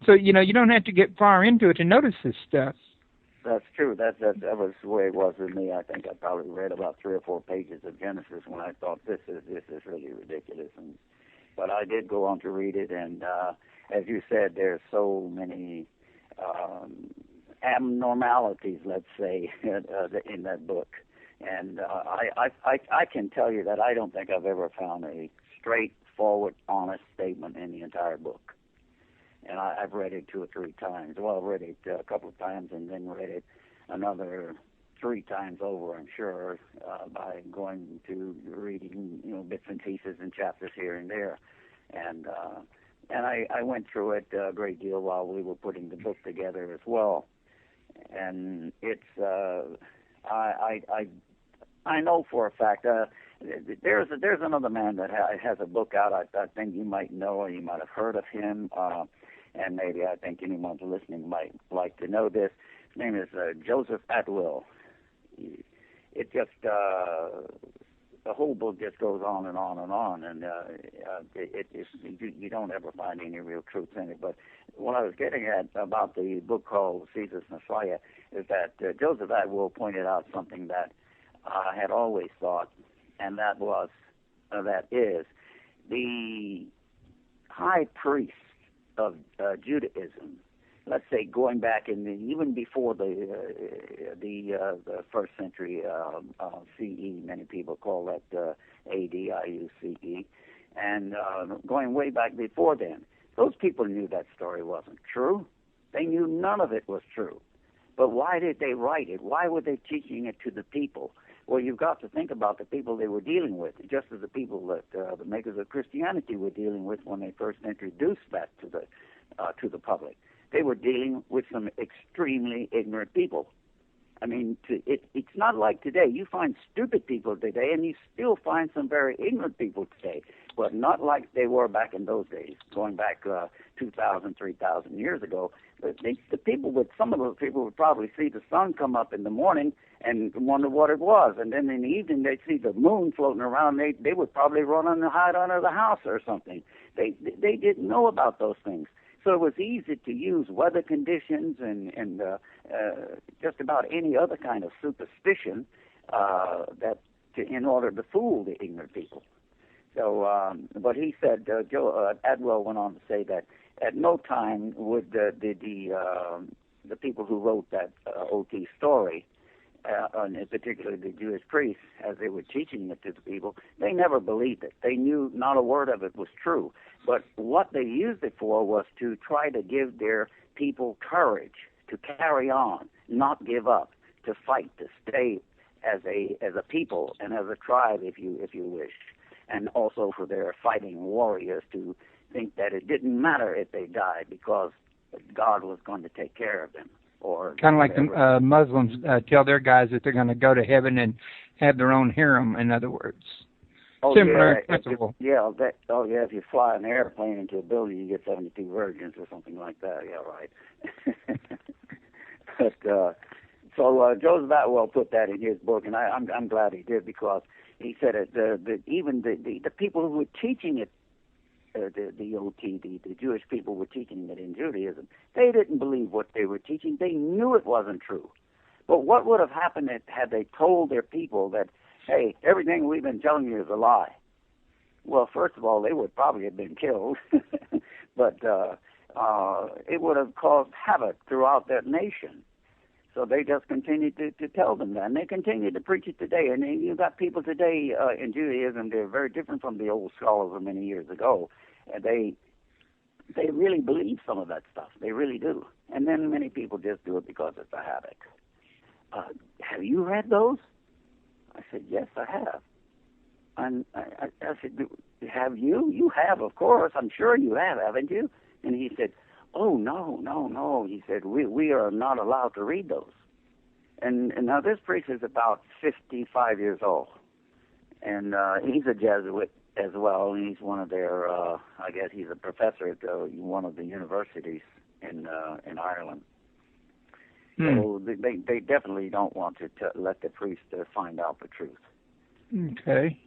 So, you don't have to get far into it to notice this stuff. That's true. That was the way it was with me. I think I probably read about 3 or 4 pages of Genesis when I thought this is really ridiculous. But I did go on to read it, and as you said, there's so many abnormalities, let's say, in that book. And I can tell you that I don't think I've ever found a straightforward, honest statement in the entire book. And I've read it 2 or 3 times. Well, I've read it a couple of times and then read it another 3 times over, I'm sure, by going to reading, bits and pieces and chapters here and there. And I went through it a great deal while we were putting the book together as well. And it's I know for a fact there's another man that has a book out. I think you might know, or you might have heard of him. And maybe I think anyone listening might like to know this. His name is Joseph Atwill. It just the whole book just goes on and on and on, and you don't ever find any real truth in it. But what I was getting at about the book called Caesar's Messiah is that Joseph Atwill pointed out something that I had always thought, and that is the high priest of Judaism. Let's say going back even before the first century CE, many people call that AD, IUCE, and going way back before then, those people knew that story wasn't true. They knew none of it was true. But why did they write it? Why were they teaching it to the people? Well, you've got to think about the people they were dealing with, just as the people that the makers of Christianity were dealing with when they first introduced that to the public. They were dealing with some extremely ignorant people. I mean, it's not like today. You find stupid people today, and you still find some very ignorant people today, but not like they were back in those days, going back 2,000, 3,000 years ago. Some of those people would probably see the sun come up in the morning and wonder what it was, and then in the evening they'd see the moon floating around. They would probably run and hide under the house or something. They didn't know about those things. So it was easy to use weather conditions and just about any other kind of superstition in order to fool the ignorant people. So, but he said, Atwill went on to say that at no time would the people who wrote that OT story, and particularly the Jewish priests, as they were teaching it to the people, they never believed it. They knew not a word of it was true. But what they used it for was to try to give their people courage to carry on, not give up, to fight, to stay as a people and as a tribe, if you wish, and also for their fighting warriors to think that it didn't matter if they died because God was going to take care of them. Or kind of like the Muslims tell their guys that they're going to go to heaven and have their own harem, in other words. Similar principle. If you fly an airplane into a building, you get 72 virgins or something like that. Yeah, right. But so Joseph Atwill put that in his book, and I'm glad he did, because he said that even the people who were teaching it, the OT, the Jewish people were teaching it in Judaism, they didn't believe what they were teaching. They knew it wasn't true. But what would have happened had they told their people that, hey, everything we've been telling you is a lie? Well, first of all, they would probably have been killed, but it would have caused havoc throughout that nation. So they just continued to tell them that, and they continue to preach it today. And you've got people today in Judaism, they're very different from the old scholars of many years ago. And they really believe some of that stuff. They really do. And then many people just do it because it's a habit. Have you read those? I said, yes, I have. And I said, have you? You have, of course. I'm sure you have, haven't you? And he said, oh, no. He said, we are not allowed to read those. And now this priest is about 55 years old. And he's a Jesuit as well. He's one of their, I guess he's a professor at one of the universities in Ireland. So they definitely don't want to let the priest find out the truth. Okay.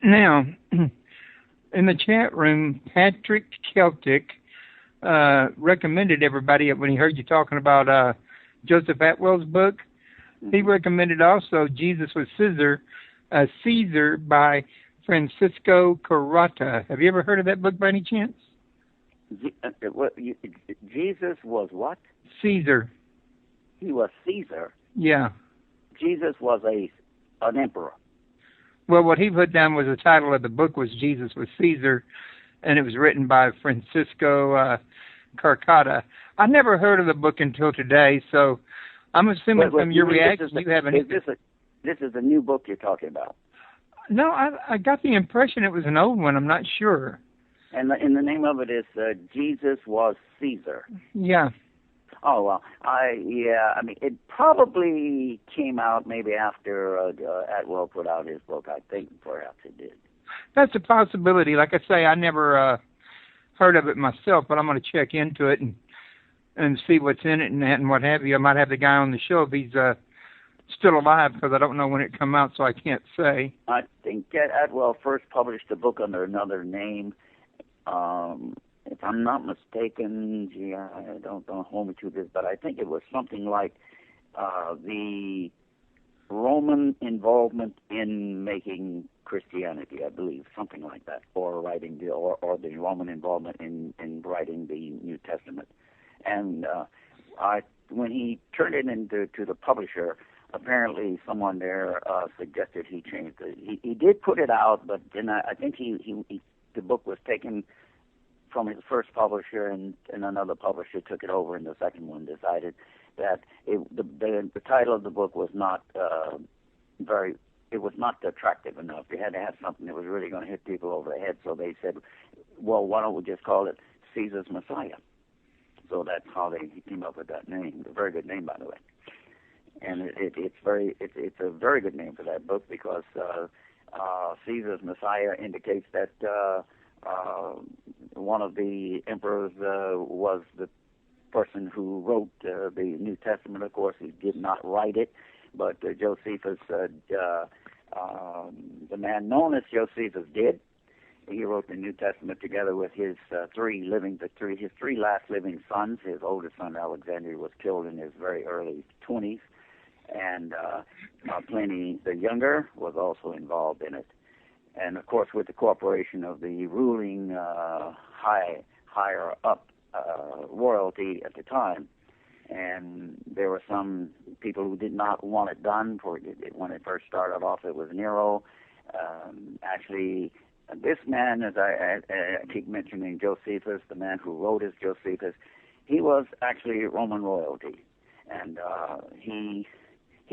Now, in the chat room, Patrick Celtic recommended everybody when he heard you talking about Joseph Atwell's book. He recommended also Jesus was Caesar by Francisco Carrata. Have you ever heard of that book by any chance? Jesus was what? Caesar. He was Caesar. Yeah. Jesus was an emperor. Well, what he put down was the title of the book was Jesus was Caesar, and it was written by Francisco Carrata. I never heard of the book until today, so I'm assuming from your reaction you haven't. This is a new book you're talking about. No, I got the impression it was an old one. I'm not sure. And the name of it is Jesus was Caesar. Yeah. Oh, well, I mean, it probably came out maybe after Atwell put out his book. I think perhaps it did. That's a possibility. Like I say, I never heard of it myself, but I'm going to check into it and see what's in it and what have you. I might have the guy on the show if he's still alive, because I don't know when it come out, so I can't say. I think Atwell first published the book under another name. If I'm not mistaken, gee, I don't hold me to this, but I think it was something like the Roman involvement in making Christianity, I believe, something like that, or writing or the Roman involvement in writing the New Testament. And when he turned it into the publisher, apparently someone there suggested he changed it. He did put it out, but then I think the book was taken from his first publisher, and another publisher took it over, and the second one decided that the title of the book was not it was not attractive enough. You had to have something that was really going to hit people over the head, so they said, well, why don't we just call it Caesar's Messiah? So that's how they came up with that name. A very good name, by the way. And it's a very good name for that book, because Caesar's Messiah indicates that one of the emperors was the person who wrote the New Testament. Of course, he did not write it, but Josephus, the man known as Josephus, did. He wrote the New Testament together with his three last living sons. His oldest son, Alexander, was killed in his very early 20s, and Pliny the Younger was also involved in it. And of course, with the cooperation of the ruling higher up royalty at the time, and there were some people who did not want it done. When it first started off, it was Nero. Actually, this man, as I keep mentioning, Josephus, the man who wrote as Josephus, he was actually Roman royalty, and he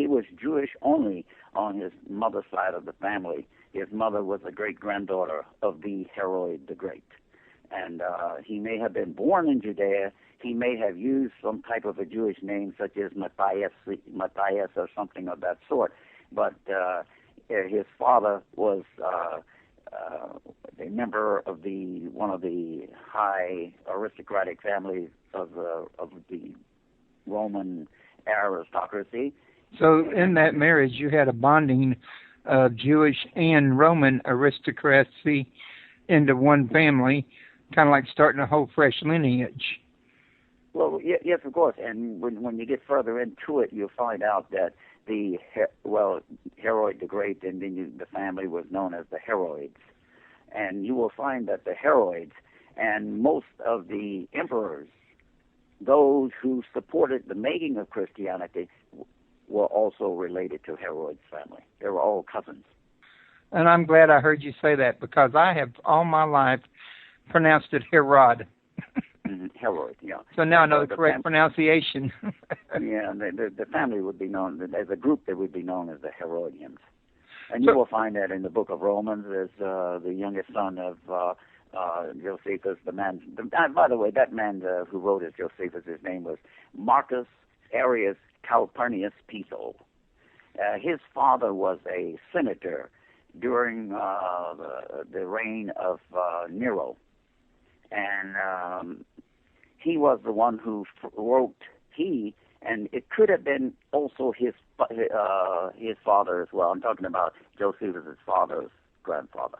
was Jewish only on his mother's side of the family. His mother was a great-granddaughter of the Herod the Great. And he may have been born in Judea. He may have used some type of a Jewish name, such as Matthias or something of that sort. But his father was a member of one of the high aristocratic families of the Roman aristocracy. So in that marriage, you had a bonding of Jewish and Roman aristocracy into one family, kind of like starting a whole fresh lineage. Well, yes, of course. And when you get further into it, you'll find out that Herod the Great, and then the family was known as the Herods. And you will find that the Herods and most of the emperors, those who supported the making of Christianity, were also related to Herod's family. They were all cousins. And I'm glad I heard you say that, because I have all my life pronounced it Herod. Herod, yeah. So now I know the correct pronunciation. Yeah, the family would be known, as a group, they would be known as the Herodians. And you will find that in the book of Romans as the youngest son of Josephus, the man. By the way, that man who wrote as Josephus, his name was Marcus Arius Calpurnius Piso. His father was a senator during the reign of Nero, and he was the one who wrote. And it could have been also his father as well. I'm talking about Josephus' father's grandfather.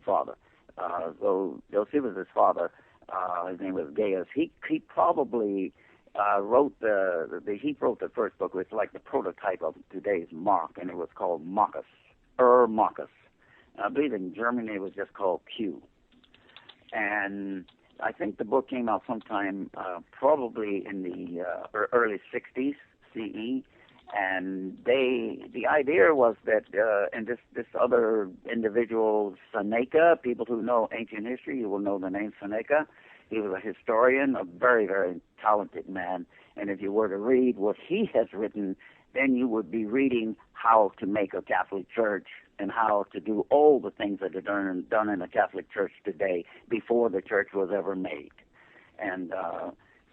Father. So Josephus' father his name was Gaius. He probably wrote he wrote the first book, which is like the prototype of today's Mark, and it was called Marcus. Marcus. I believe in German it was just called Q. And I think the book came out sometime probably in the early 60s CE. And the idea was that, and this other individual, Seneca, people who know ancient history, you will know the name Seneca. He was a historian, a very, very talented man. And if you were to read what he has written, then you would be reading how to make a Catholic Church and how to do all the things that are done in the Catholic Church today before the Church was ever made. And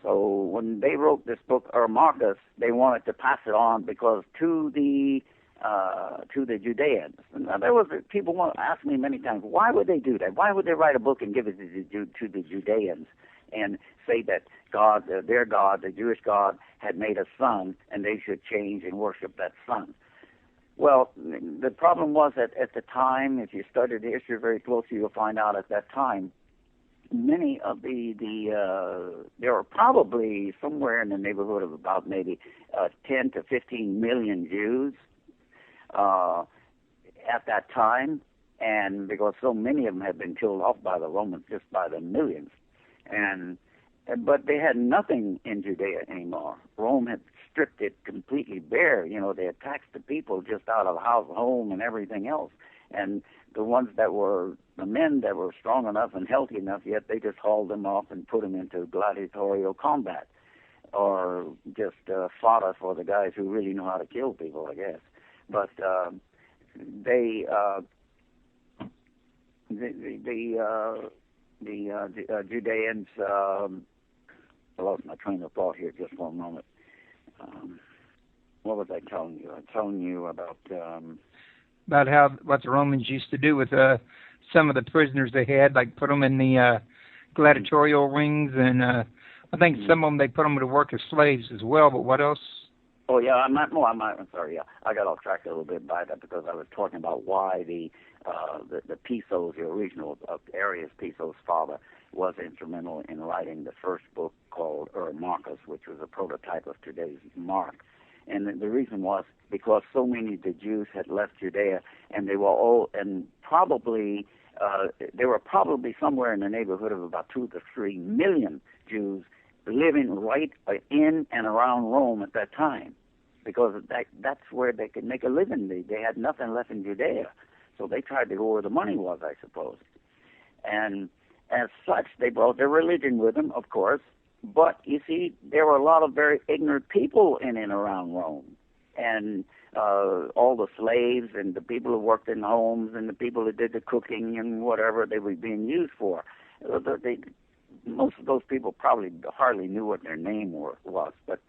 so when they wrote this book, Marcus, they wanted to pass it on because to the Judeans. Now, people want to ask me many times, why would they do that? Why would they write a book and give it to the Judeans and say that God, their God, the Jewish God, had made a son and they should change and worship that son? Well, the problem was that at the time, if you study the history very closely, you'll find out at that time, many of there were probably somewhere in the neighborhood of about maybe 10 to 15 million Jews at that time, and because so many of them had been killed off by the Romans just by the millions, but they had nothing in Judea anymore. Rome had stripped it completely bare. You know, they had taxed the people just out of house, home, and everything else. And the ones that were the men that were strong enough and healthy enough, yet they just hauled them off and put them into gladiatorial combat, or just fodder for the guys who really know how to kill people, I guess. But the Judeans. I lost my train of thought here just for a moment. What was I telling you? I'm telling you about what the Romans used to do with some of the prisoners they had, like put them in the gladiatorial rings, and I think some of them they put them to work as slaves as well. But what else? Oh yeah, I'm sorry. Yeah, I got off track a little bit by that because I was talking about why the Piso, the original Arius Piso's father, was instrumental in writing the first book called Marcus, which was a prototype of today's Mark. And the reason was because so many of the Jews had left Judea, and they were probably somewhere in the neighborhood of about 2 to 3 million Jews living right in and around Rome at that time, because that's where they could make a living. They had nothing left in Judea, so they tried to go where the money was, I suppose. And as such, they brought their religion with them, of course. But, you see, there were a lot of very ignorant people in and around Rome. And all the slaves and the people who worked in homes and the people who did the cooking and whatever they were being used for. Most of those people probably hardly knew what their name was. But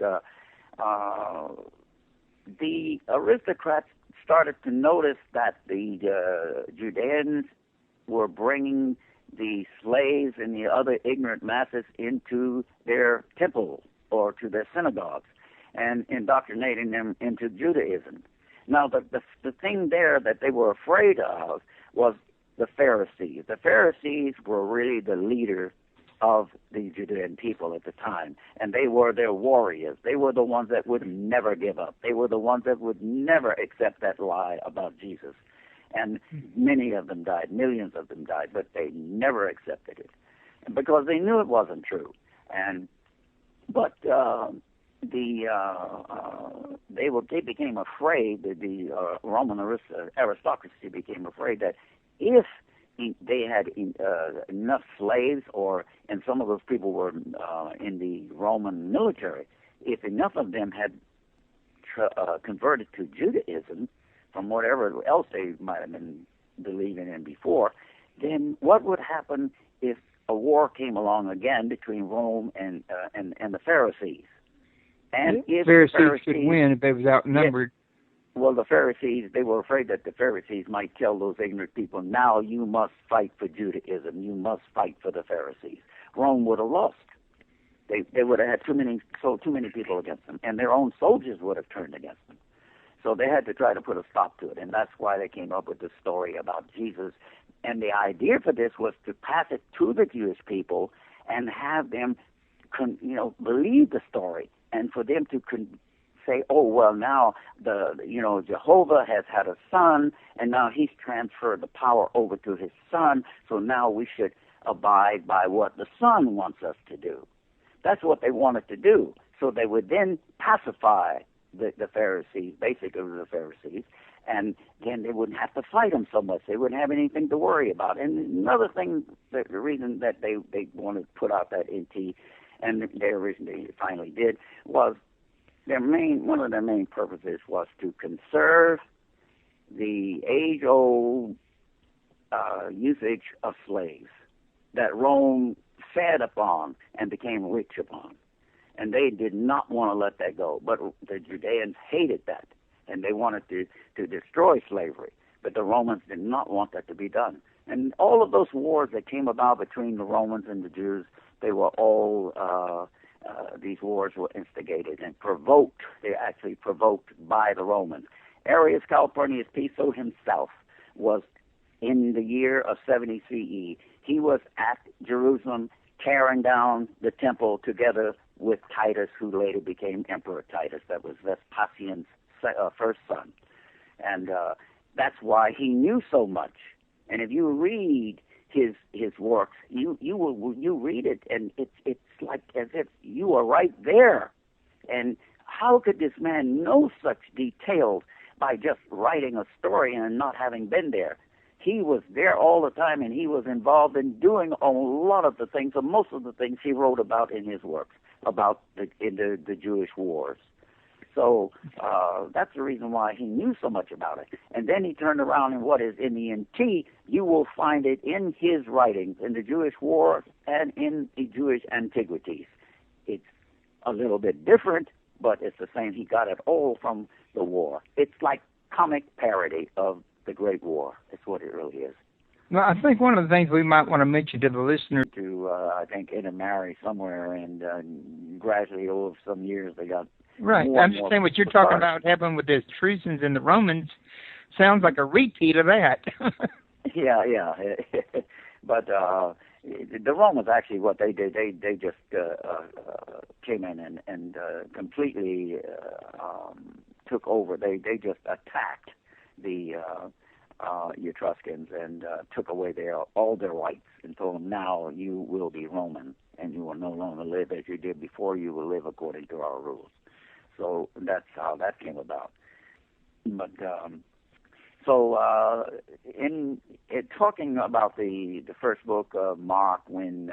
the aristocrats started to notice that the Judeans were bringing the slaves and the other ignorant masses into their temple or to their synagogues and indoctrinating them into Judaism. Now, the thing there that they were afraid of was the Pharisees. The Pharisees were really the leader of the Judean people at the time, and they were their warriors. They were the ones that would never give up. They were the ones that would never accept that lie about Jesus. And many of them died, millions of them died, but they never accepted it because they knew it wasn't true. But they became afraid. The Roman aristocracy became afraid that if they had enough slaves, and some of those people were in the Roman military, if enough of them had converted to Judaism, from whatever else they might have been believing in before, then what would happen if a war came along again between Rome and the Pharisees? And if Pharisees could win if they was outnumbered. Well, the Pharisees, they were afraid that the Pharisees might tell those ignorant people, now you must fight for Judaism. You must fight for the Pharisees. Rome would have lost. They would have had too many people against them, and their own soldiers would have turned against them. So they had to try to put a stop to it, and that's why they came up with the story about Jesus. And the idea for this was to pass it to the Jewish people and have them, believe the story, and for them to say, oh, well, now Jehovah has had a son, and now he's transferred the power over to his son, so now we should abide by what the son wants us to do. That's what they wanted to do. So they would then pacify the Pharisees, basically the Pharisees, and then they wouldn't have to fight them so much. They wouldn't have anything to worry about. And another thing, the reason that they wanted to put out that NT, and their reason they finally did, was one of their main purposes was to conserve the age-old usage of slaves that Rome fed upon and became rich upon. And they did not want to let that go. But the Judeans hated that, and they wanted to destroy slavery. But the Romans did not want that to be done. And all of those wars that came about between the Romans and the Jews, they were all, these wars were instigated and provoked. They actually provoked by the Romans. Arrius Calpurnius Piso himself was in the year of 70 CE. He was at Jerusalem tearing down the temple together with Titus, who later became Emperor Titus. That was Vespasian's first son. And that's why he knew so much. And if you read his works, you read it, and it's like as if you are right there. And how could this man know such details by just writing a story and not having been there? He was there all the time, and he was involved in doing a lot of the things, or most of the things he wrote about in his works, about the Jewish wars. So that's the reason why he knew so much about it. And then he turned around, and what is in the NT, you will find it in his writings, in the Jewish wars and in the Jewish antiquities. It's a little bit different, but it's the same. He got it all from the war. It's like comic parody of the Great War. That's what it really is. Well, I think one of the things we might want to mention to the listener to, I think, intermarry somewhere, and gradually over some years they got right. More I'm just saying what you're talking about happening with the Etruscans and the Romans sounds like a repeat of that. yeah. But the Romans actually, what they did, they just came in and completely took over. They just attacked the Etruscans and took away all their rights and told them, now you will be Roman and you will no longer live as you did before. You will live according to our rules. So that's how that came about. But in talking about the first book of Mark, when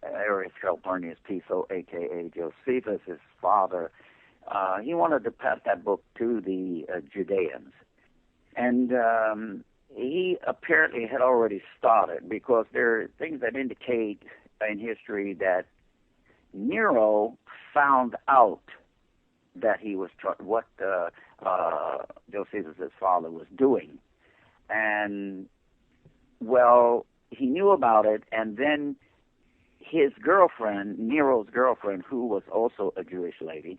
Arrius Calpurnius Piso, a.k.a. Josephus, his father, he wanted to pass that book to the Judeans. And he apparently had already started, because there are things that indicate in history that Nero found out that he was what Josephus' father was doing. And, well, he knew about it, and then his girlfriend, Nero's girlfriend, who was also a Jewish lady,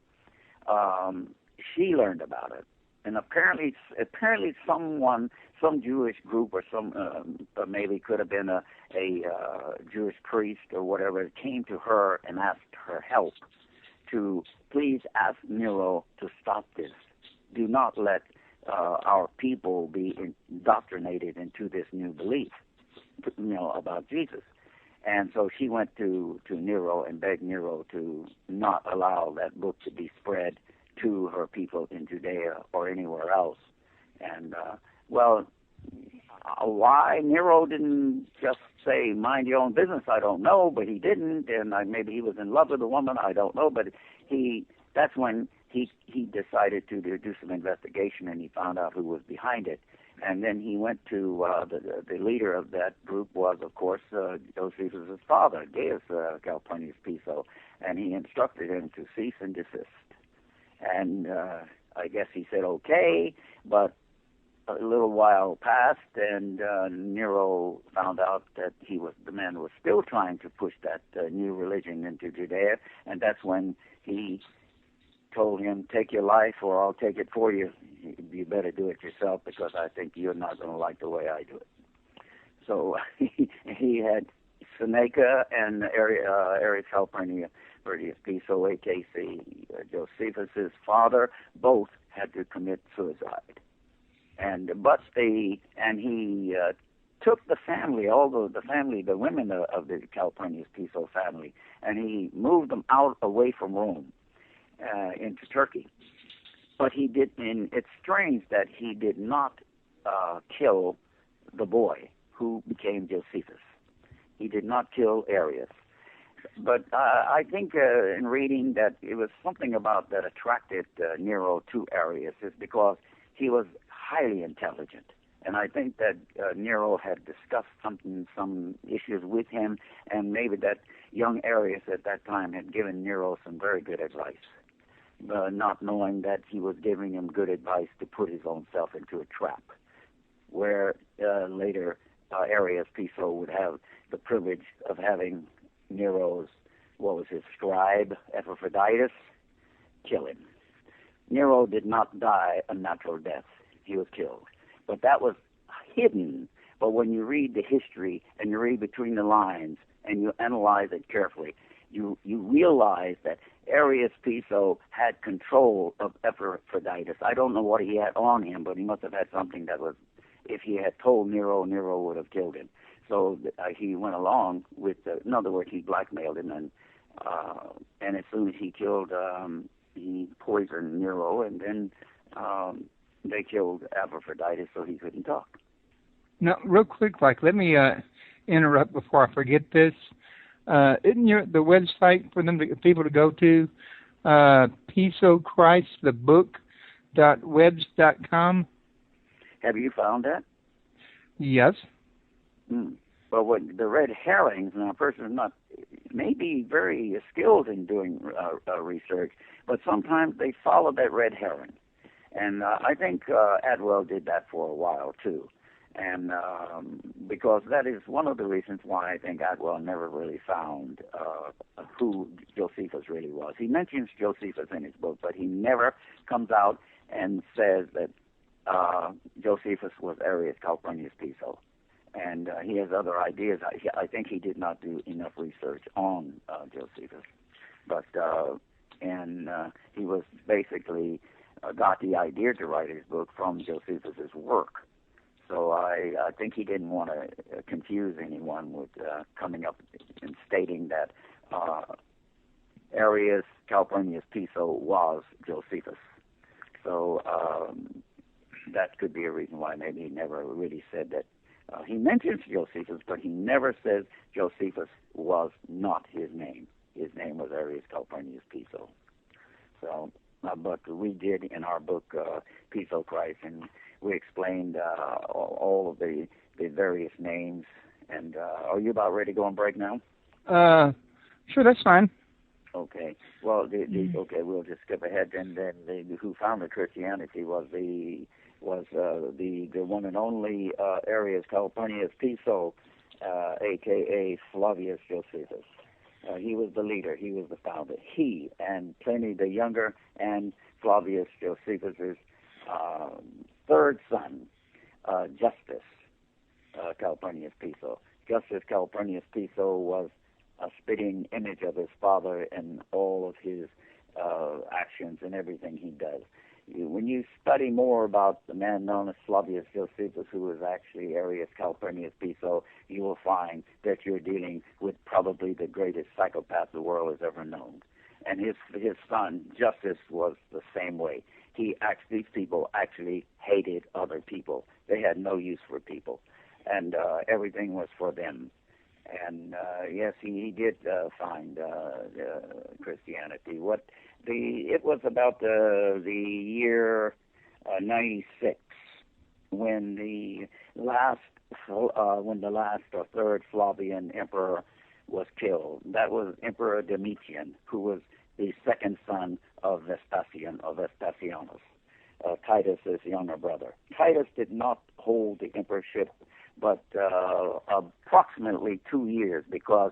she learned about it. And apparently some Jewish group or some, maybe could have been a Jewish priest or whatever, came to her and asked her help to please ask Nero to stop this. Do not let our people be indoctrinated into this new belief, about Jesus. And so she went to Nero and begged Nero to not allow that book to be spread to her people in Judea or anywhere else. And, why Nero didn't just say, mind your own business, I don't know, but he didn't, and maybe he was in love with the woman, I don't know, but that's when he decided to do some investigation, and he found out who was behind it. And then he went to, the leader of that group was, of course, Josephus' father, Gaius Calpurnius Piso, and he instructed him to cease and desist. And I guess he said okay, but a little while passed, and Nero found out that the man was still trying to push that new religion into Judea, and that's when he told him, take your life or I'll take it for you. You better do it yourself, because I think you're not going to like the way I do it. So he had Seneca and Aries Calpurnius Piso, a.k.a. Josephus's father, both had to commit suicide. And he took the family, the women of the Calpurnius Piso family, and he moved them out away from Rome into Turkey. But he did, and it's strange that he did not kill the boy who became Josephus. He did not kill Arius. But I think in reading that it was something about that attracted Nero to Arius is because he was highly intelligent. And I think that Nero had discussed some issues with him, and maybe that young Arius at that time had given Nero some very good advice, not knowing that he was giving him good advice to put his own self into a trap, where later Arius Piso would have the privilege of having Nero's, scribe, Epaphroditus, kill him. Nero did not die a natural death. He was killed. But that was hidden. But when you read the history and you read between the lines and you analyze it carefully, you realize that Arius Piso had control of Epaphroditus. I don't know what he had on him, but he must have had something that was, if he had told Nero, Nero would have killed him. So he went along with, in other words, he blackmailed him, and as soon as he killed, he poisoned Nero, and then they killed Epaphroditus so he couldn't talk. Now, real quick, let me interrupt before I forget this. Isn't the website for people to go to Piso Christ the book.webs.com? Have you found that? Yes. But what the red herrings, now a person is not maybe very skilled in doing research, but sometimes they follow that red herring. And I think Adwell did that for a while too. And because that is one of the reasons why I think Adwell never really found who Josephus really was. He mentions Josephus in his book, but he never comes out and says that Josephus was Arius Calpurnius Piso. And he has other ideas. I think he did not do enough research on Josephus. But he was basically got the idea to write his book from Josephus's work. So I think he didn't want to confuse anyone with coming up and stating that Arius Calpurnius Piso was Josephus. So that could be a reason why maybe he never really said that. He mentions Josephus, but he never says Josephus was not his name. His name was Arius Calpurnius Piso. So, but we did in our book, Piso Christ, and we explained all of the various names. And are you about ready to go on break now? Sure, that's fine. Okay. Well, okay, we'll just skip ahead. And then who founded Christianity was the one and only Arius Calpurnius Piso, a.k.a. Flavius Josephus. He was the leader. He was the founder. He and Pliny the Younger and Flavius Josephus's third son, Justus Calpurnius Piso. Justus Calpurnius Piso was a spitting image of his father in all of his actions and everything he does. When you study more about the man known as Flavius Josephus, who was actually Arius Calpurnius Piso, you will find that you're dealing with probably the greatest psychopath the world has ever known. And his son, Justus, was the same way. These people actually hated other people. They had no use for people. And everything was for them. And yes, he did find Christianity. It was about the year 96 when the last or third Flavian emperor was killed. That was Emperor Domitian, who was the second son of Vespasianus, Titus's younger brother. Titus did not hold the emperorship but approximately 2 years, because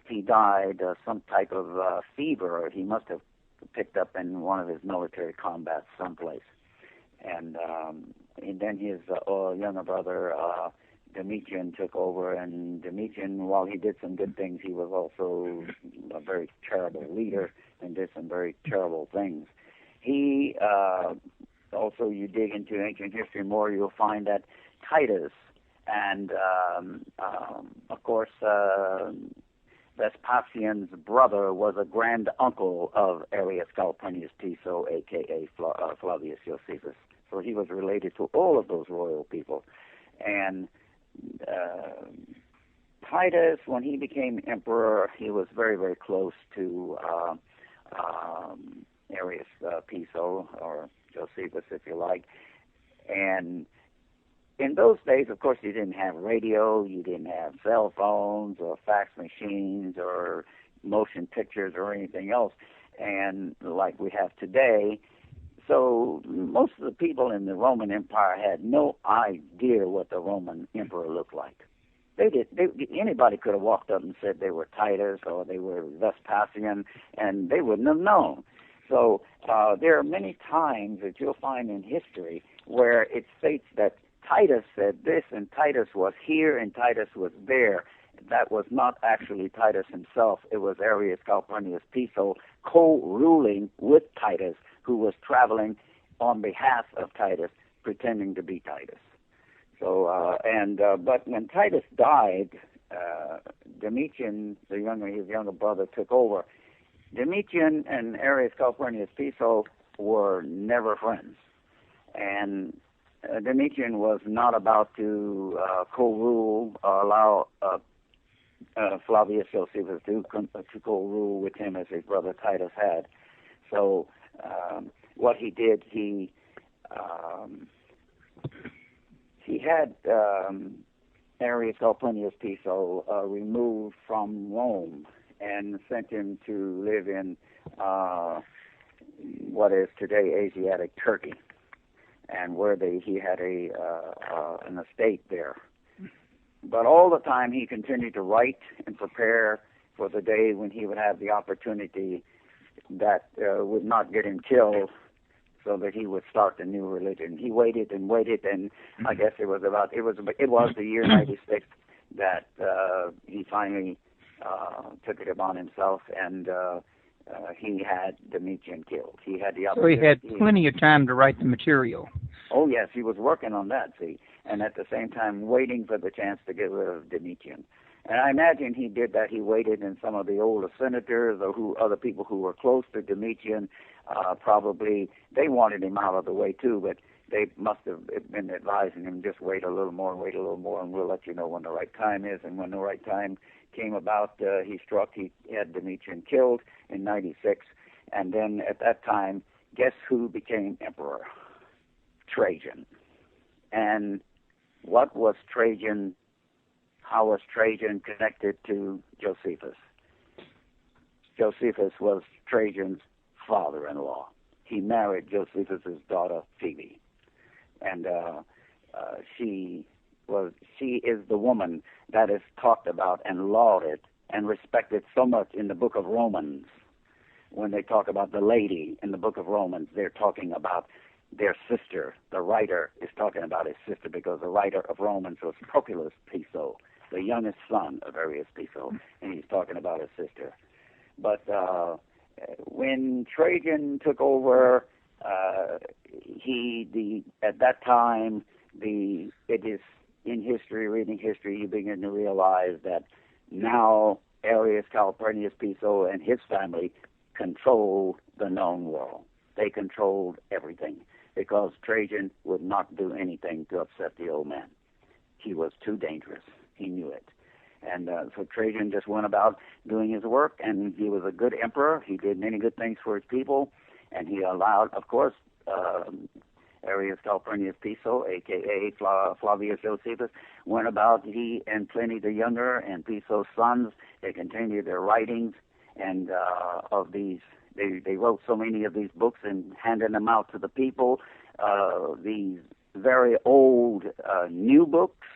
he died some type of fever he must have picked up in one of his military combats someplace. And then his younger brother Domitian took over, and Domitian, while he did some good things, he was also a very terrible leader and did some very terrible things. He also, you dig into ancient history more, you'll find that Titus and, of course, Vespasian's brother was a grand uncle of Arrius Calpurnius Piso, a.k.a. Flavius Josephus. So he was related to all of those royal people. And Titus, when he became emperor, he was very, very close to Arrius Piso, or Josephus, if you like. And in those days, of course, you didn't have radio, you didn't have cell phones or fax machines or motion pictures or anything else, and like we have today. So most of the people in the Roman Empire had no idea what the Roman emperor looked like. Anybody could have walked up and said they were Titus or they were Vespasian, and they wouldn't have known. So there are many times that you'll find in history where it states that Titus said this, and Titus was here, and Titus was there. That was not actually Titus himself. It was Arrius Calpurnius Piso co-ruling with Titus, who was traveling on behalf of Titus, pretending to be Titus. So, but when Titus died, Domitian, his younger brother, took over. Domitian and Arrius Calpurnius Piso were never friends, and Domitian was not about to co-rule or allow Flavius Josephus to co-rule with him as his brother Titus had. So what he did, he had Arrius Calpurnius Piso removed from Rome and sent him to live in what is today Asiatic Turkey, and where he had an estate there. But all the time he continued to write and prepare for the day when he would have the opportunity that would not get him killed, so that he would start a new religion. He waited and waited, and I guess it was the year 96 that he finally took it upon himself, and he had Domitian killed. He had the opportunity. So he had plenty of time to write the material. Oh yes, he was working on that, see, and at the same time waiting for the chance to get rid of Domitian. And I imagine he did that. He waited, and some of the older senators or other people who were close to Domitian, probably they wanted him out of the way too, but they must have been advising him, just wait a little more, and we'll let you know when the right time is. And when the right time came about, he had Domitian killed in 96. And then at that time, guess who became emperor? Trajan. And what was Trajan? How was Trajan connected to Josephus? Josephus was Trajan's father-in-law. He married Josephus's daughter Phoebe, and she is the woman that is talked about and lauded and respected so much in the book of Romans. When they talk about the lady in the book of Romans, they're talking about their sister. The writer is talking about his sister, because the writer of Romans was Proculus Piso, the youngest son of Arrius Piso, and he's talking about his sister. But when Trajan took over, at that time, it is in history, reading history, you begin to realize that now Arrius Calpurnius Piso and his family controlled the known world. They controlled everything, because Trajan would not do anything to upset the old man. He was too dangerous. He knew it. And so Trajan just went about doing his work, and he was a good emperor. He did many good things for his people, and he allowed, of course, Arrius Calpurnius Piso, a.k.a. Flavius Josephus, went about, he and Pliny the Younger and Piso's sons, they continued their writings, and of these, they wrote so many of these books and handed them out to the people, these very old new books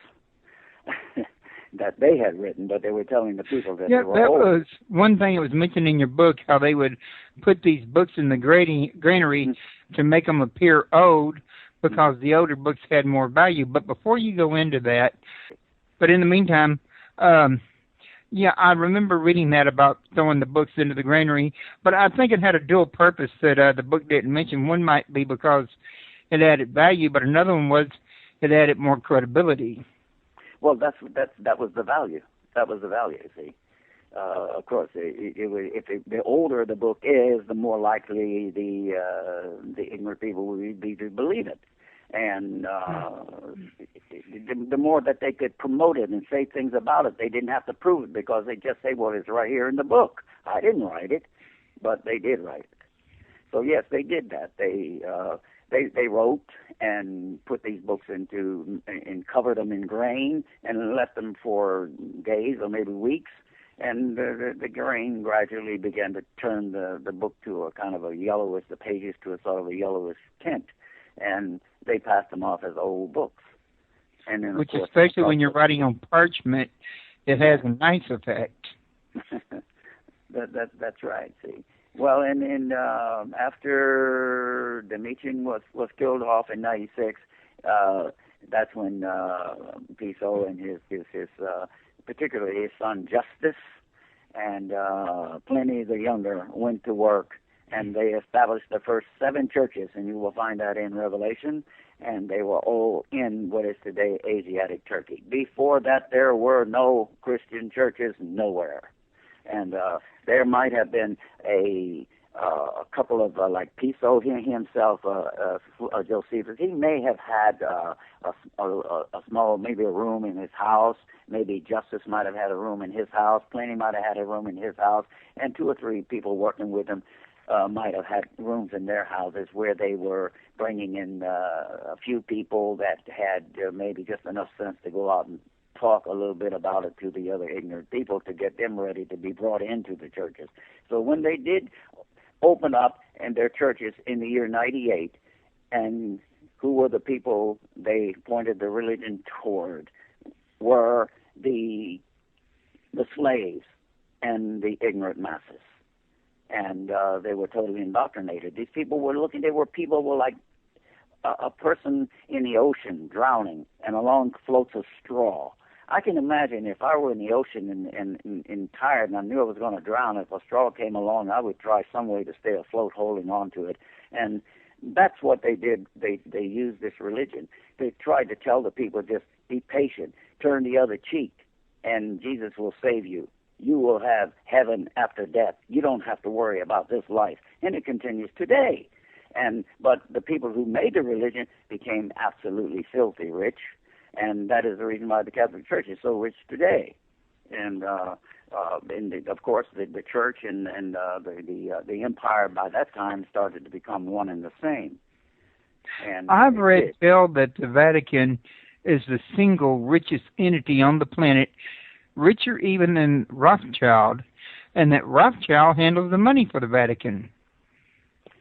that they had written, but they were telling the people that they were old. Was one thing that was mentioned in your book, how they would put these books in the granary to make them appear old, because the older books had more value. But before you go into that, But in the meantime, yeah, I remember reading that about throwing the books into the granary, but I think it had a dual purpose that the book didn't mention. One might be because it added value, but another one was it added more credibility. Well, that was the value. That was the value. See, of course, the older the book is, the more likely the ignorant people will be to believe it, and the more that they could promote it and say things about it, they didn't have to prove it because they just say, "Well, it's right here in the book. I didn't write it, but they did write it." So yes, they did that. They wrote and put these books into and covered them in grain and left them for days or maybe weeks, and the grain gradually began to turn the book to a kind of a yellowish, the pages to a sort of a yellowish tint, and they passed them off as old books. And then, Which, of course, especially when you're writing on parchment, it has a nice effect. That's right. See. Well, and after Domitian was killed off in '96, that's when Piso and his particularly his son Justus and Pliny the Younger went to work, and they established the first 7 churches, and you will find that in Revelation, and they were all in what is today Asiatic Turkey. Before that, there were no Christian churches nowhere. And there might have been a couple of, like Piso himself, Josephus, he may have had a small, maybe a room in his house. Maybe Justus might have had a room in his house. Pliny might have had a room in his house. And 2 or 3 people working with him might have had rooms in their houses where they were bringing in a few people that had maybe just enough sense to go out and talk a little bit about it to the other ignorant people to get them ready to be brought into the churches. So when they did open up in their churches in the year 98, and who were the people they pointed the religion toward, were the slaves and the ignorant masses. And they were totally indoctrinated. These people were people were like a person in the ocean drowning, and along floats a straw. I can imagine if I were in the ocean and tired and I knew I was going to drown, if a straw came along, I would try some way to stay afloat holding on to it. And that's what they did. They used this religion. They tried to tell the people, just be patient, turn the other cheek, and Jesus will save you. You will have heaven after death. You don't have to worry about this life. And it continues today. But the people who made the religion became absolutely filthy rich. And that is the reason why the Catholic Church is so rich today. And of course, the church and the empire by that time started to become one and the same. And I've read, Phil, that the Vatican is the single richest entity on the planet, richer even than Rothschild, and that Rothschild handles the money for the Vatican.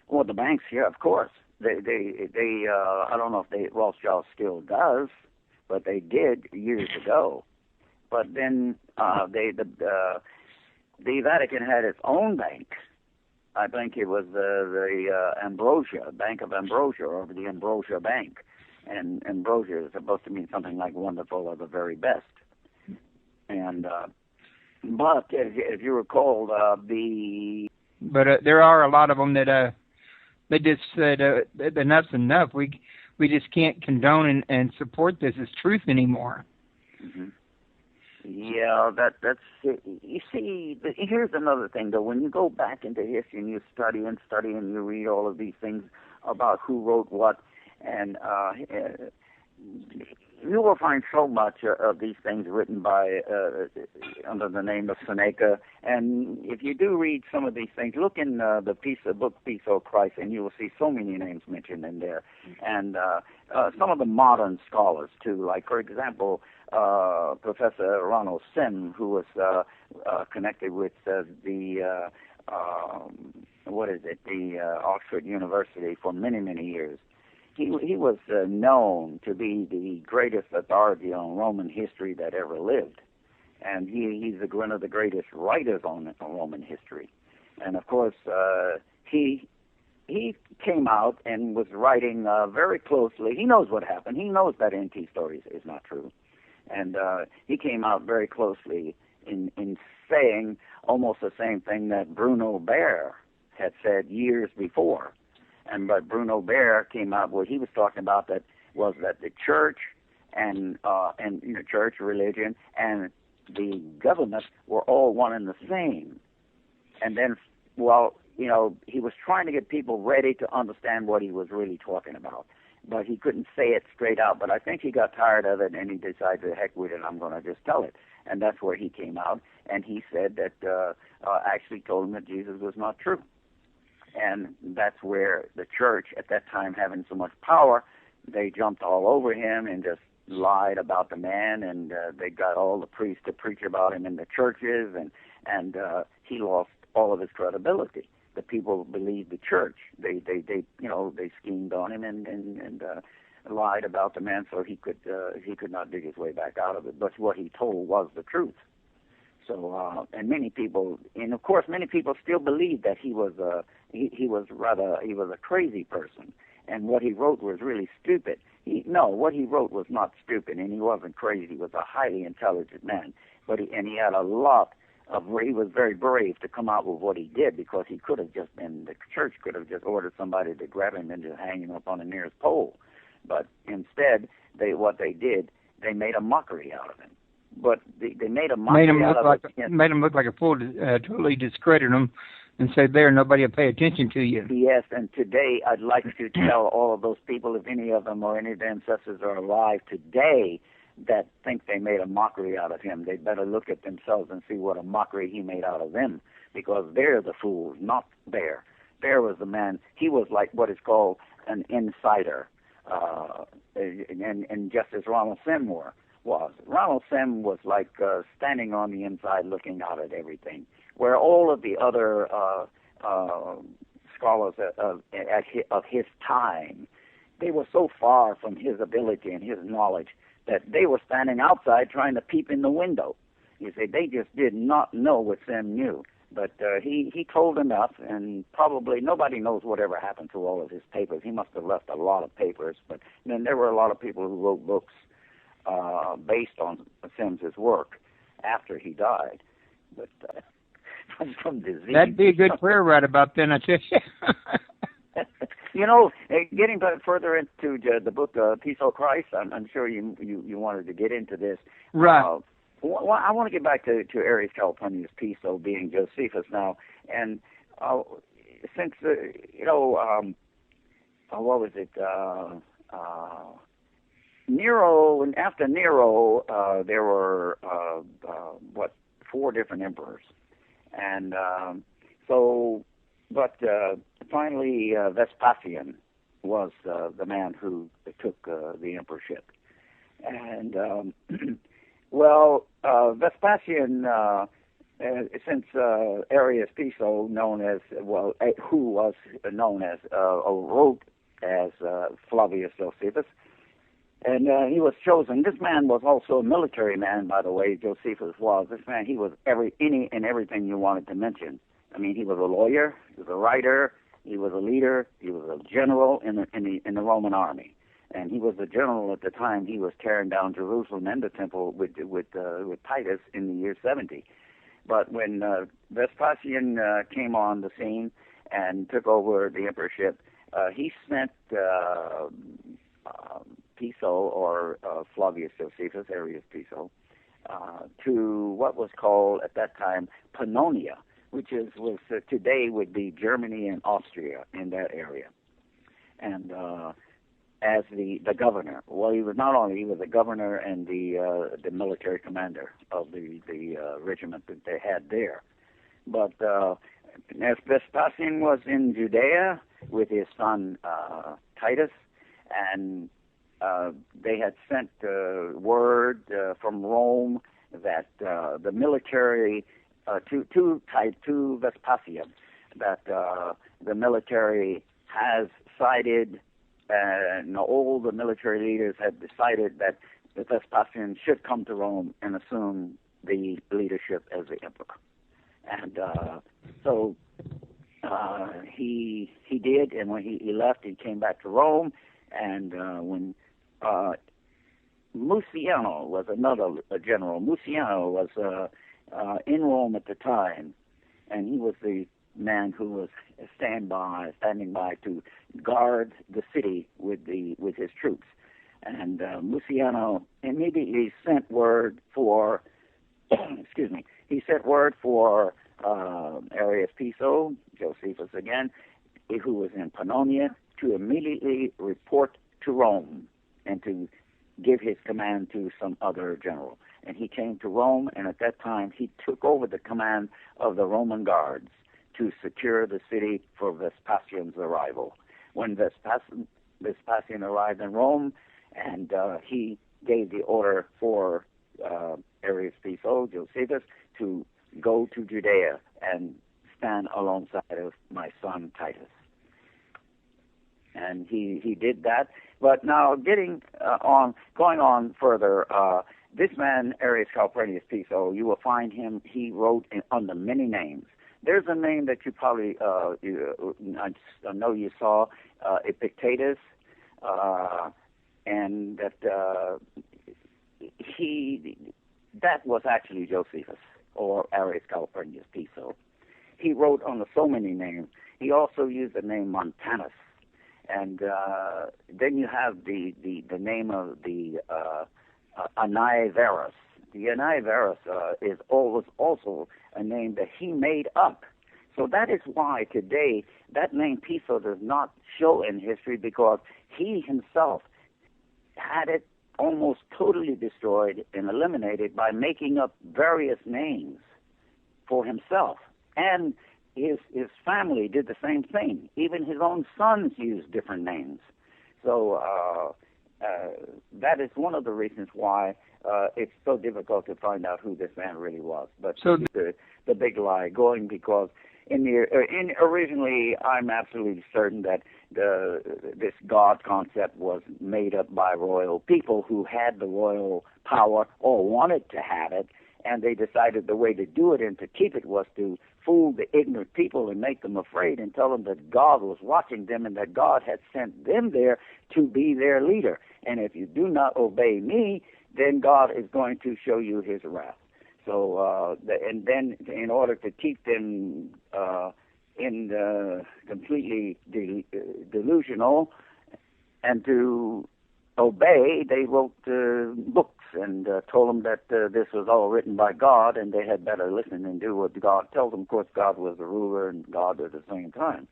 Well, the banks, yeah, of course. They I don't know if Rothschild still does, but they did years ago. But then the Vatican had its own bank. I think it was the Ambrosia, Bank of Ambrosia, or the Ambrosia Bank. And Ambrosia is supposed to mean something like wonderful or the very best. And but if you recall, But there are a lot of them that they just said enough's enough. We just can't condone and support this as truth anymore. Mm-hmm. Yeah, that's you see. Here's another thing, though. When you go back into history and you study and you read all of these things about who wrote what, and you will find so much of these things written by under the name of Seneca. And if you do read some of these things, look in the book Piso Christ, and you will see so many names mentioned in there. And some of the modern scholars too, like for example, Professor Ronald Sim, who was connected with the Oxford University for many years. He was known to be the greatest authority on Roman history that ever lived, and he's one of the greatest writers on Roman history. And of course, he came out and was writing very closely. He knows what happened. He knows that NT story is not true, And he came out very closely in saying almost the same thing that Bruno Bear had said years before. But Bruno Bear came out, what he was talking about that was that the church and church, religion, and the government were all one and the same. And then, he was trying to get people ready to understand what he was really talking about. But he couldn't say it straight out. But I think he got tired of it, and he decided, to heck with it, I'm going to just tell it. And that's where he came out, and he said that, actually told him that Jesus was not true. And that's where the church, at that time having so much power, they jumped all over him and just lied about the man, and they got all the priests to preach about him in the churches, and he lost all of his credibility. The people believed the church. They schemed on him and lied about the man, so he could not dig his way back out of it. But what he told was the truth. So and many people, and of course, many people still believe that he was a crazy person, and what he wrote was really stupid. What he wrote was not stupid, and he wasn't crazy. He was a highly intelligent man, he had a lot of. He was very brave to come out with what he did, because he could have just been, the church could have just ordered somebody to grab him and just hang him up on the nearest pole, but instead they made a mockery out of him. But they made a mockery made him look like a fool, totally discredit him, and say, nobody will pay attention to you. Yes, and today I'd like to tell all of those people, if any of them or any of their ancestors are alive today, that think they made a mockery out of him, they better look at themselves and see what a mockery he made out of them, because they're the fools, not Bear. Bear was the man. He was like what is called an insider, and just as Ronald Sim was. Ronald Sim was like standing on the inside looking out at everything, where all of the other scholars of his time, they were so far from his ability and his knowledge that they were standing outside trying to peep in the window. You see, they just did not know what Sim knew. But he told enough, and probably nobody knows whatever happened to all of his papers. He must have left a lot of papers, but then there were a lot of people who wrote books based on Sims's work after he died. But from disease. That'd be a good prayer right about then, I tell you. Getting further into the book Piso Christ, I'm sure you wanted to get into this. Right. I want to get back to Aries California's Piso being Josephus now, and since what was it? Nero, and after Nero, there were 4 different emperors, and finally Vespasian was the man who took the emperorship, and Vespasian, since Arius Piso, who was known as wrote as Flavius Josephus. And he was chosen. This man was also a military man, by the way. Josephus was. This man, he was any and everything you wanted to mention. I mean, he was a lawyer, he was a writer, he was a leader, he was a general in the Roman army, and he was the general at the time he was tearing down Jerusalem and the temple with Titus in the year 70. But when Vespasian came on the scene and took over the emperorship, he sent Piso, or Flavius Josephus, Arius Piso, to what was called at that time Pannonia, which was today would be Germany and Austria, in that area, and as the governor. Well, he was the governor and the military commander of the regiment that they had there. But as Vespasian was in Judea with his son Titus, and they had sent word from Rome that the military to Vespasian, that the military has sided, and all the military leaders had decided that Vespasian should come to Rome and assume the leadership as the emperor. And so he did, and when he left, he came back to Rome, and when Muciano was another general. Muciano was in Rome at the time, and he was the man who was standing by to guard the city with his troops. And Muciano immediately sent word for, excuse me, he sent word for Arius Piso, Josephus again, who was in Pannonia, to immediately report to Rome and to give his command to some other general. And he came to Rome, and at that time he took over the command of the Roman guards to secure the city for Vespasian's arrival. When Vespasian arrived in Rome, and he gave the order for Arius Piso, Josephus, to go to Judea and stand alongside of my son Titus. And he did that. But now going on further, this man, Arius Calpurnius Piso, you will find him, he wrote under many names. There's a name that you probably, I know you saw, Epictetus, and that was actually Josephus, or Arius Calpurnius Piso. He wrote under so many names. He also used the name Montanus. And then you have the name of the Anaevarus. The Anaevarus was also a name that he made up. So that is why today that name Piso does not show in history, because he himself had it almost totally destroyed and eliminated by making up various names for himself. And his family did the same thing. Even his own sons used different names. So that is one of the reasons why it's so difficult to find out who this man really was. But so the big lie going, because originally I'm absolutely certain that this God concept was made up by royal people who had the royal power or wanted to have it, and they decided the way to do it and to keep it was to fool the ignorant people and make them afraid and tell them that God was watching them and that God had sent them there to be their leader. And if you do not obey me, then God is going to show you his wrath. So, and then in order to keep them completely delusional and to obey, they wrote books and told them that this was all written by God and they had better listen and do what God tells them. Of course, God was the ruler and God at the same time.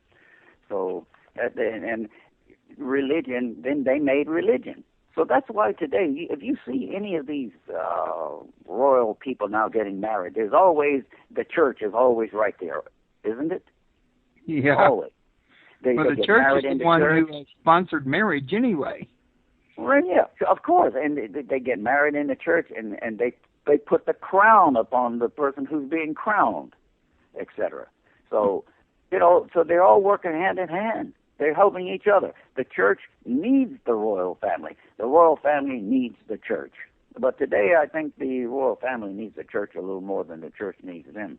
So, and religion, then they made religion. So that's why today, if you see any of these royal people now getting married, there's always, the church is always right there, isn't it? Yeah. Always. Well, the church is the one who sponsored marriage anyway. Well, yeah, of course. And they get married in the church, and they put the crown upon the person who's being crowned, etc. So, so they're all working hand in hand. They're helping each other. The church needs the royal family. The royal family needs the church. But today, I think the royal family needs the church a little more than the church needs them.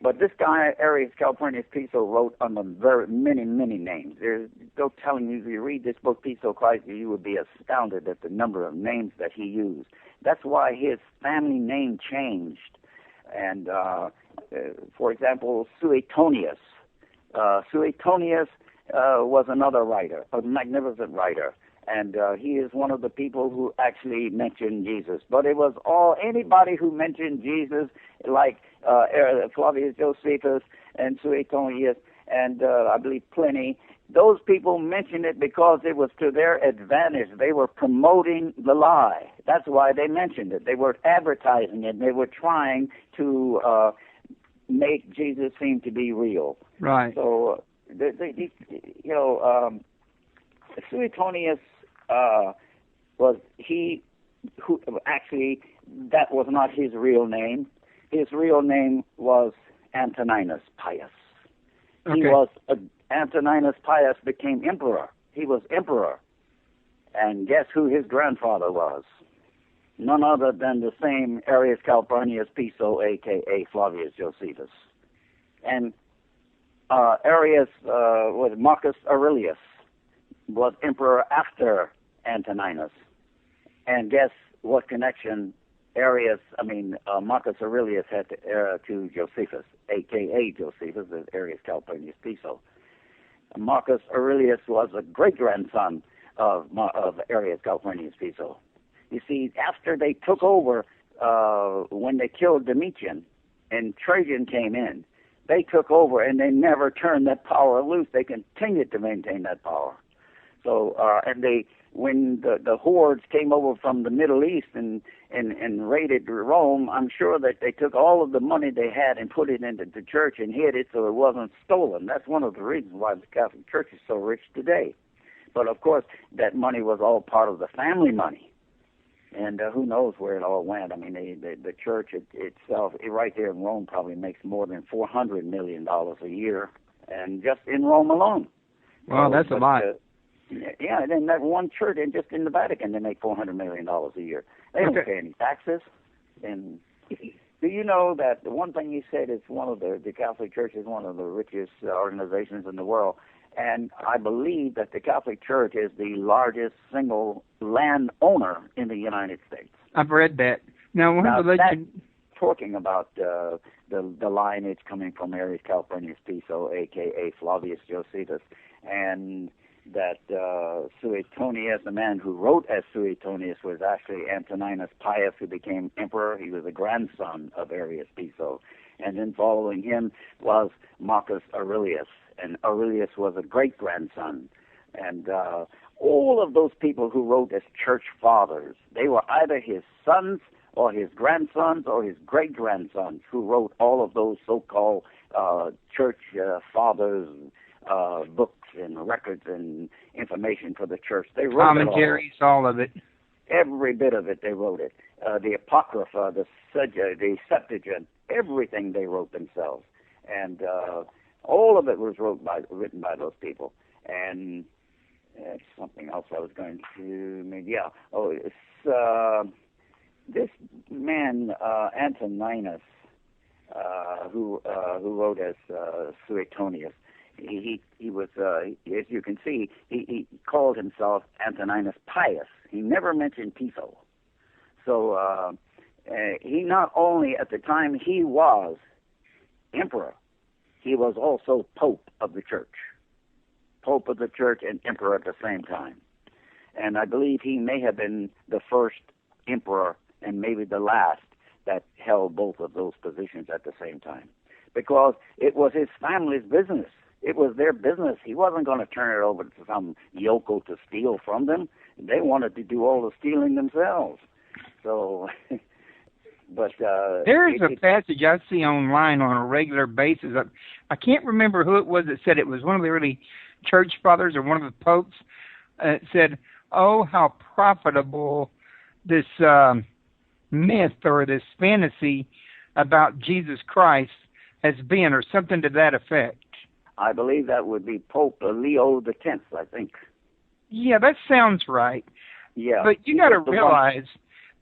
But this guy, Arius Calpurnius Piso, wrote under very many, many names. There's no telling you, if you read this book, Piso Christ, you would be astounded at the number of names that he used. That's why his family name changed. And, for example, Suetonius. Suetonius was another writer, a magnificent writer. And he is one of the people who actually mentioned Jesus. But it was anybody who mentioned Jesus, like Flavius Josephus and Suetonius and I believe Pliny, those people mentioned it because it was to their advantage. They were promoting the lie. That's why they mentioned it. They were advertising it. They were trying to make Jesus seem to be real. Right. So, Suetonius was he who actually, that was not his real name. His real name was Antoninus Pius. Okay. Antoninus Pius became emperor. He was emperor. And guess who his grandfather was? None other than the same Arius Calpurnius Piso, a.k.a. Flavius Josephus. And was Marcus Aurelius, was emperor after Antoninus. And guess what connection Marcus Aurelius had to Josephus, a.k.a. Josephus, the Arius Calpurnius Piso. Marcus Aurelius was a great-grandson of Arius Calpurnius Piso. You see, after they took over, when they killed Domitian and Trajan came in, they took over and they never turned that power loose. They continued to maintain that power. So, when the hordes came over from the Middle East and raided Rome, I'm sure that they took all of the money they had and put it into the church and hid it so it wasn't stolen. That's one of the reasons why the Catholic Church is so rich today. But of course, that money was all part of the family money. And who knows where it all went. I mean, the church itself, right there in Rome, probably makes more than $400 million a year, and just in Rome alone. Well, that's a lot. Yeah, and then that one church, and just in the Vatican, they make $400 million a year. They don't pay any taxes. And do you know that the one thing you said is the Catholic Church is one of the richest organizations in the world? And I believe that the Catholic Church is the largest single land owner in the United States. I've read that. Now talking about the lineage coming from Arius Calpurnius Piso, a.k.a. Flavius Josephus, and that Suetonius, the man who wrote as Suetonius, was actually Antoninus Pius, who became emperor. He was a grandson of Arius Piso. And then following him was Marcus Aurelius, and Aurelius was a great-grandson. And all of those people who wrote as church fathers, they were either his sons or his grandsons or his great-grandsons who wrote all of those so-called church fathers' books and records and information for the church. They wrote commentaries, all of it. Every bit of it, they wrote it. The Apocrypha, the Septuagint, everything they wrote themselves. And all of it was written by those people. And something else I was going to, this man, Antoninus, who wrote as Suetonius, he was, as you can see, he called himself Antoninus Pius. He never mentioned Piso. So he not only, at the time he was emperor, he was also Pope of the Church. Pope of the Church and emperor at the same time. And I believe he may have been the first emperor and maybe the last that held both of those positions at the same time. Because it was his family's business. It was their business. He wasn't going to turn it over to some yokel to steal from them. They wanted to do all the stealing themselves. So, but there is a passage I see online on a regular basis. I can't remember who it was that said it was one of the early church fathers or one of the popes. It said, "Oh, how profitable this myth or this fantasy about Jesus Christ has been," or something to that effect. I believe that would be Pope Leo X, I think. Yeah, that sounds right. Yeah. But you got to realize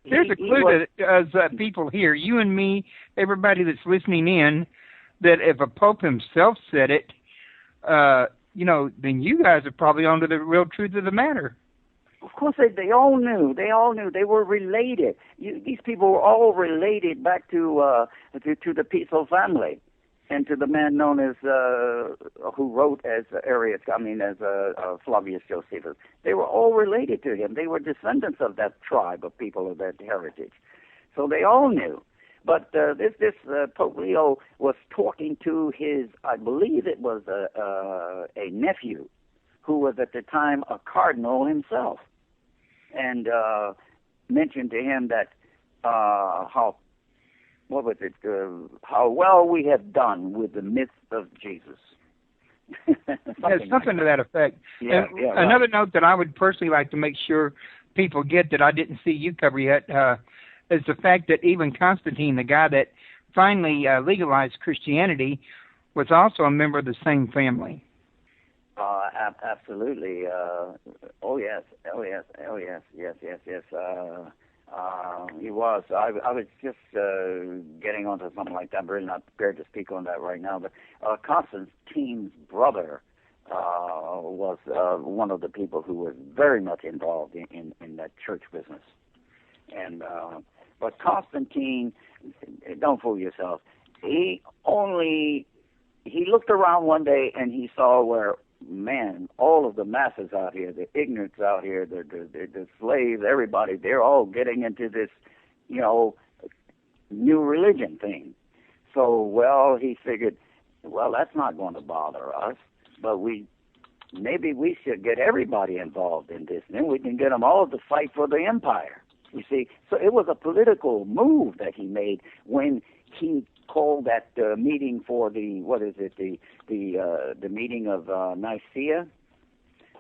there's a clue to us people here, you and me, everybody that's listening in, that if a pope himself said it, then you guys are probably onto the real truth of the matter. Of course, they all knew. They all knew. They were related. These people were all related back to the Piso family, and to the man known as who wrote as Flavius Josephus. They were all related to him. They were descendants of that tribe of people of that heritage. So they all knew. But this Pope Leo was talking to his, I believe it was a nephew, who was at the time a cardinal himself, and mentioned to him that how well we have done with the myth of Jesus. something to that effect. Yeah, another note that I would personally like to make sure people get that I didn't see you cover yet is the fact that even Constantine, the guy that finally legalized Christianity, was also a member of the same family. Absolutely. Yes. He was. I was just getting onto something like that. I'm really not prepared to speak on that right now. But Constantine's brother was one of the people who was very much involved in that church business. And but Constantine, don't fool yourself. He looked around one day and he saw where, man, all of the masses out here, the ignorants out here, the slaves, everybody, they're all getting into this, new religion thing. So, well, he figured, well, that's not going to bother us, but maybe we should get everybody involved in this, and then we can get them all to fight for the empire. You see, so it was a political move that he made when he called that meeting for the meeting of Nicaea,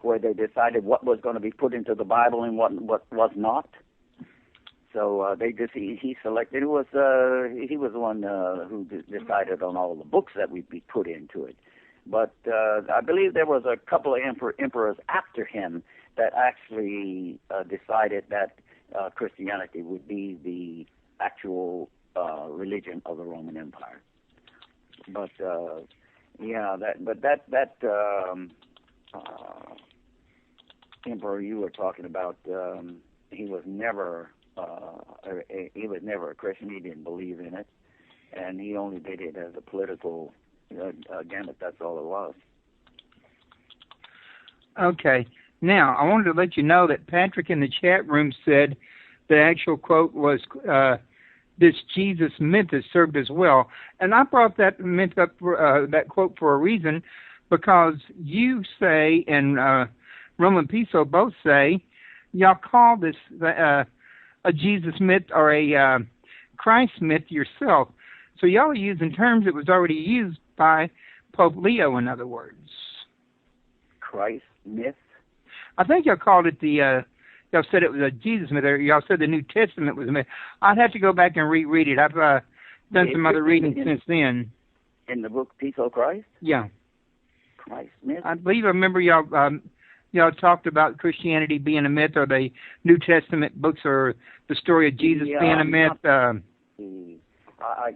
where they decided what was going to be put into the Bible and what was not. So he selected. He was the one who decided on all the books that would be put into it. But I believe there was a couple of emperors after him that actually decided that Christianity would be the actual religion of the Roman Empire. But that emperor you were talking about, he was never a Christian. He didn't believe in it, and he only did it as a political gambit. That's all it was. Okay. Now, I wanted to let you know that Patrick in the chat room said the actual quote was, this Jesus myth has served us well. And I brought that myth up, that quote for a reason, because you say, and Roman Piso both say, y'all call this a Jesus myth or a Christ myth yourself. So y'all are using terms that was already used by Pope Leo, in other words. Christ myth? I think y'all called it y'all said it was a Jesus myth, or y'all said the New Testament was a myth. I'd have to go back and reread it. I've done some other reading since then. In the book Piso Christ? Yeah. Christ myth? I believe I remember y'all talked about Christianity being a myth, or the New Testament books, or the story of Jesus being a myth. I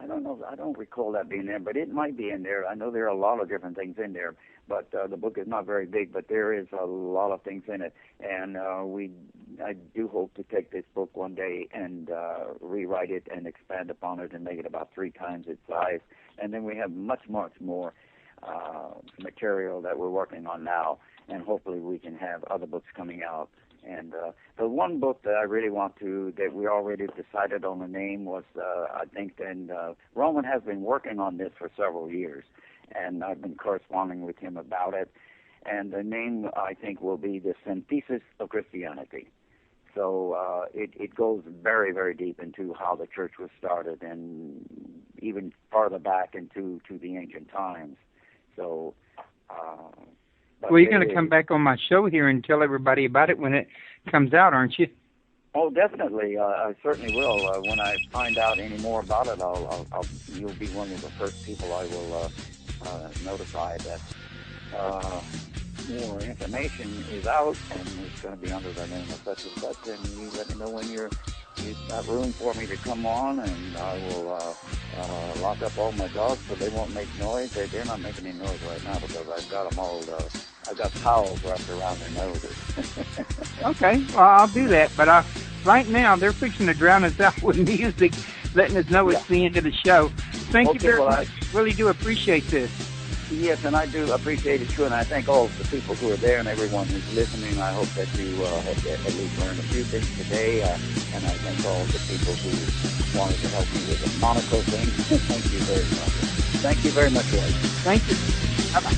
don't know. I don't recall that being there, but it might be in there. I know there are a lot of different things in there, but the book is not very big, but there is a lot of things in it. And I do hope to take this book one day and rewrite it and expand upon it and make it about 3 times its size. And then we have much more material that we're working on now, and hopefully we can have other books coming out. And the one book that I really that we already decided on the name was, I think, and Roman has been working on this for several years, and I've been corresponding with him about it. And the name, I think, will be the Synthesis of Christianity. So it goes very, very deep into how the church was started, and even farther back into the ancient times. So. Well, you're going to come back on my show here and tell everybody about it when it comes out, aren't you? Oh, definitely. I certainly will. When I find out any more about it, you'll be one of the first people I will notify that more information is out, and it's going to be under the name of such and such. And you let me know when you've got room for me to come on, and I will lock up all my dogs so they won't make noise. They're not making any noise right now because I've got them all. I've got towels wrapped around their noses. Okay, well, I'll do that. But right now, they're fixing to drown us out with music, letting us know it's the end of the show. Thank you very much. I really do appreciate this. Yes, and I do appreciate it too, and I thank all the people who are there and everyone who's listening. I hope that you have at least learned a few things today, and I thank all the people who wanted to help me with the Monaco thing. Thank you very much. Thank you very much, Roy. Thank you. Bye-bye.